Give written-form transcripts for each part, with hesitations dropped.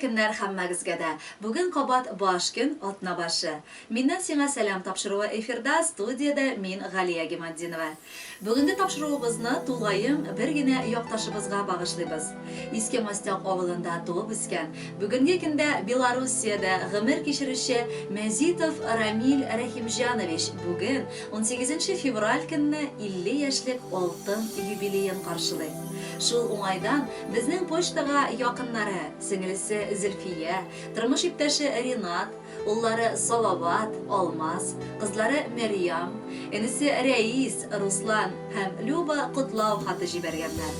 көннәр һәммәгезгә дә. Бүген кабат баш көн атна башы. Миннән сиңа сәлам тапшыруы эфирда, студияда мин Галия Гемаддинова. Бүгенге тапшыруыбызны тугайым бер генә якташыбызга багышлыйбыз. Иске Мастак авылында туып үскән. Бүгенге көндә Белоруссиядә гомер кичерүче Мәзитов Рамил Рахимҗанович бүген 18 февраль көнне 50 яшьлек алтын юбилеен каршылый. Шул уңайдан безнең почтага якыннары, сеңлесе Зөлфия, тормыш иптәше Ринат, уллары Салават, Алмаз, кызлары Мәрьям, энесе Рәис, Руслан һәм Люба котлау хаты җибәргәннәр.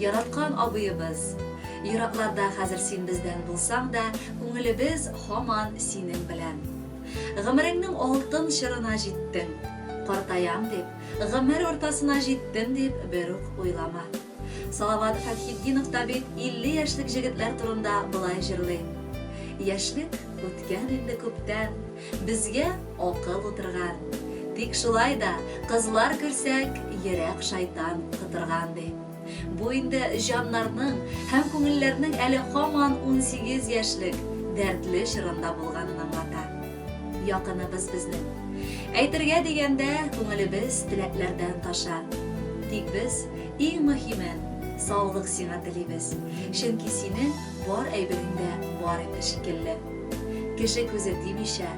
Яраткан абыебыз, еракларда хәзер син бездән булсаң да, күңелебез һаман синең белән. Гомереңнең алтын чорына җиттең. Картаям дип, гомер ортасына җиттем дип бер үк уйлама. Салават Фатхетдинов та бит 50 яшьлек җегетләр турында былай җырлый. Яшьлек үткән инде күптән, безгә акыл утырган. Тик шулай да кызлар күрсәк, йөрәк шайтан кытырган ди. Бу инде җаннарның һәм күңелләрнең әле һаман 18 яшьлек дәртле чорында булганын аңлата. Якыныбыз безнең. Әйтергә дигәндә, күңелебез теләкләрдән таша. Тик без иң мөһимен саулык сиңа телибез. Чөнки синең бар әйбереңдә бар инде шикелле. Кеше күзе тимичә,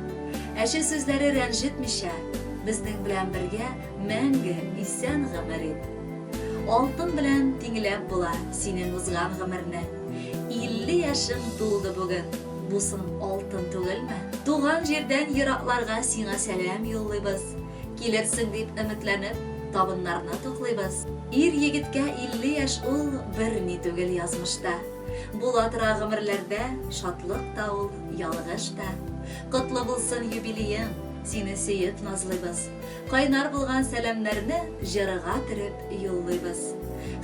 әче сүзләре рәнҗетмичә, безнең белән бергә мәңге исән гомер ит. Алтын белән тиңләп була синең узган гомерне. 50 яшың тулды бүген. Бусын алтын түгелме? Туган җирдән еракларга сиңа сәлам юллыйбыз. Килерсең дип өметләнеп, табыннарны туклыйбыз. Ир егеткә 50 яшь ул бер ни түгел язмышта. Була тора гомерләрдә шатлык та ул, ялгыш та. Котлы булсын юбилеең, сине сөеп назлыйбыз. Кайнар булган сәламнәрне җырга төреп юллыйбыз.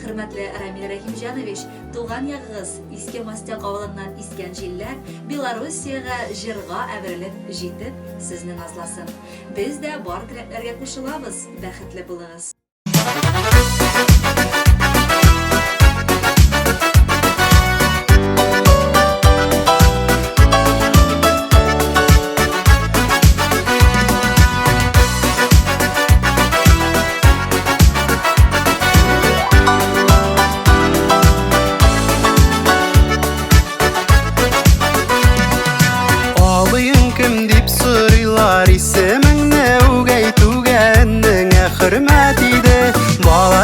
Хөрмәтле Рамил Рахимҗанович, туган ягыгыз Иске Мастак авылыннан искән җилләр Белоруссиягә җырга әверелеп җитеп, сезне назласын. Без дә бар теләкләргә кушылабыз. Бәхетле булыгыз.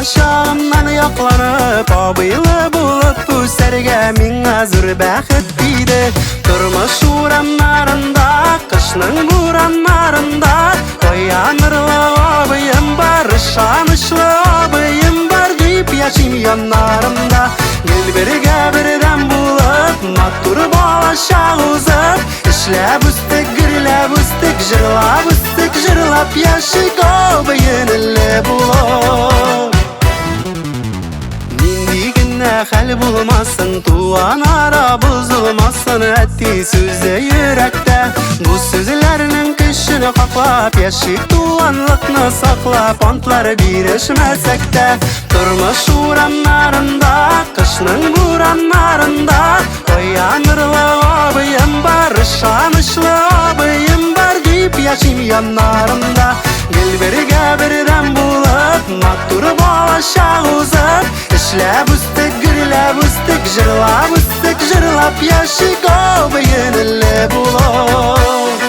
Шағымнан якланып, абыйлы булып үсәргә миңа зур бәхет тиде. Тормыш урамнарында, кышның бураннарында оянырлы абыем бар, ышанычлы абыем бар дип яшим яннарымда. Гел бергә бердәм булып, матур балачак узып, эшләп үстек, гөрләп үстек, җырлап яшик абыен әле булып. Хәл булмасын, туган ара бозылмасын, әти сүзе йөрәктә. Бу сүзләрнең көчен каплап, яшик туганлыкны саклап, антлар бирешмәсәк тә. Тормыш урамнарында, кышның бураннарында оянырлы абыем бар, ышанычлы абыем бар дип яшим яннарымда. Гел бергә бердәм булып, матур балачак узып, эшләп үстек, гөрләп үстек, җырлап яшик абыен әле булып.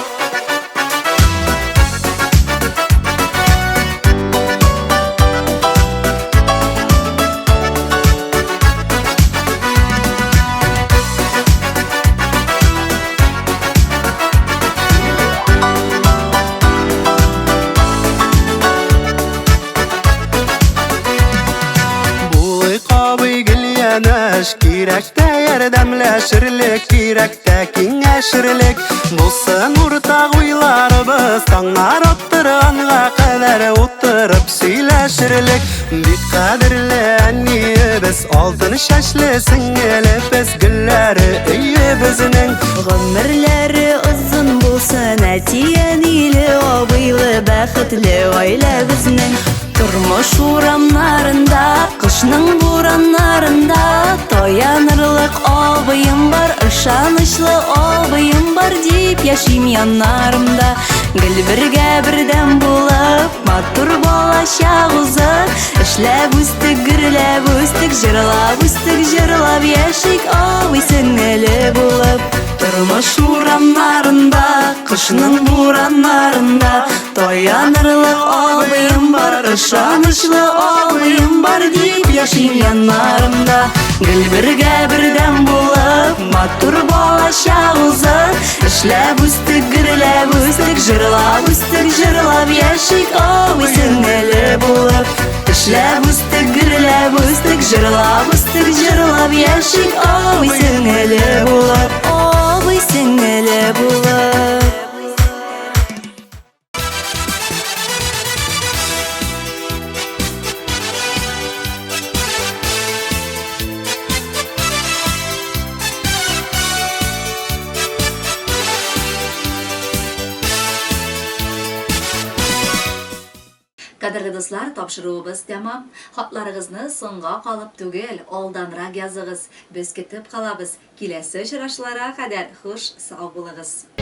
Кирәктә ярдәмләшерлек, кирәктә киңәшерлек, булсын уртак уйларыбыз, таңнар аттырганга кадәр утырып сөйләшерлек. Бик кадерле әниебез, алтын чәчле сеңелебез, гөлләре өебезнең. Гомерләре озын булсын, әти-әниле, абыйлы, бәхетле гаиләбезнең. Тормыш урамнарында, кышның бураннарында, тоянырлык абыем бар, ышанычлы абыем бар дип яшим яннарымда. Гел бергә бердәм булып, матур балачак узып, эшләп үстек, гөрләп үстек, җырлап яшик абый сеңеле булып. Тормыш урамнарында, кышның бураннарында таянырлык абыем бар, ышанычлы абыем бар дип яшим яннарымда. Гел бергә бердәм булып, матур балачак узып, эшләп үстек, гөрләп үстек, җырлап яшик абый сеңеле булып. Эшләп үстек, гөрләп үстек, җырлап яшик абый сеңеле булып. Абый сеңеле булып. Кадерле дуслар, тапшыруыбыз тәмам. Хатларыгызны соңга калып түгел, алданрак языгыз. Без көтеп калабыз. Киләсе очрашларга кадәр хуш, сау булыгыз.